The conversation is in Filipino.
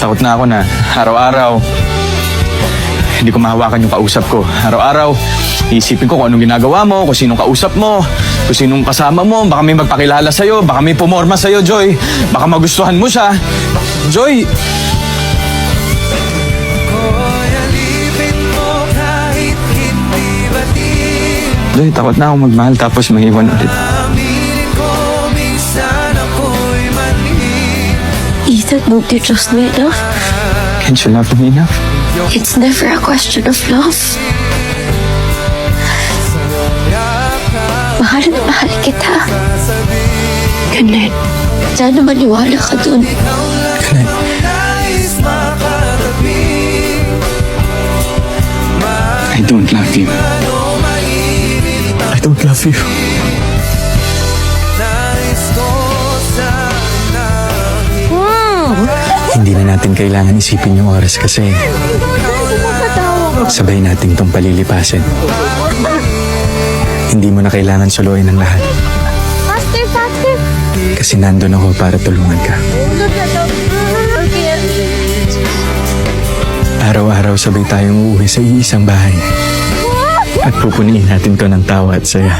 Takot na ako na araw-araw hindi ko mahawakan yung kausap ko. Araw-araw, iisipin ko kung anong ginagawa mo, kung sinong kausap mo, kung sinong kasama mo. Baka may magpakilala sa'yo, baka may pumorma sa'yo, Joy. Baka magustuhan mo siya. Joy! Joy, takot na ako magmahal tapos maiwan ulit. Ethan, don't you trust me enough? Can't you love me enough? It's never a question of love. Mahal na mahal kita. Ganun. Sana maniwala ka dun. Ganun. I don't love you. I don't love you. Hindi na natin kailangan isipin yung oras kasi sabay natin tong palilipasin. Hindi mo na kailangan suluin ang lahat. Faster, faster! Kasi nandun ako para tulungan ka. Araw-araw sabay tayong uuwi sa iisang bahay. At pupuniin natin to ng tawa at saya.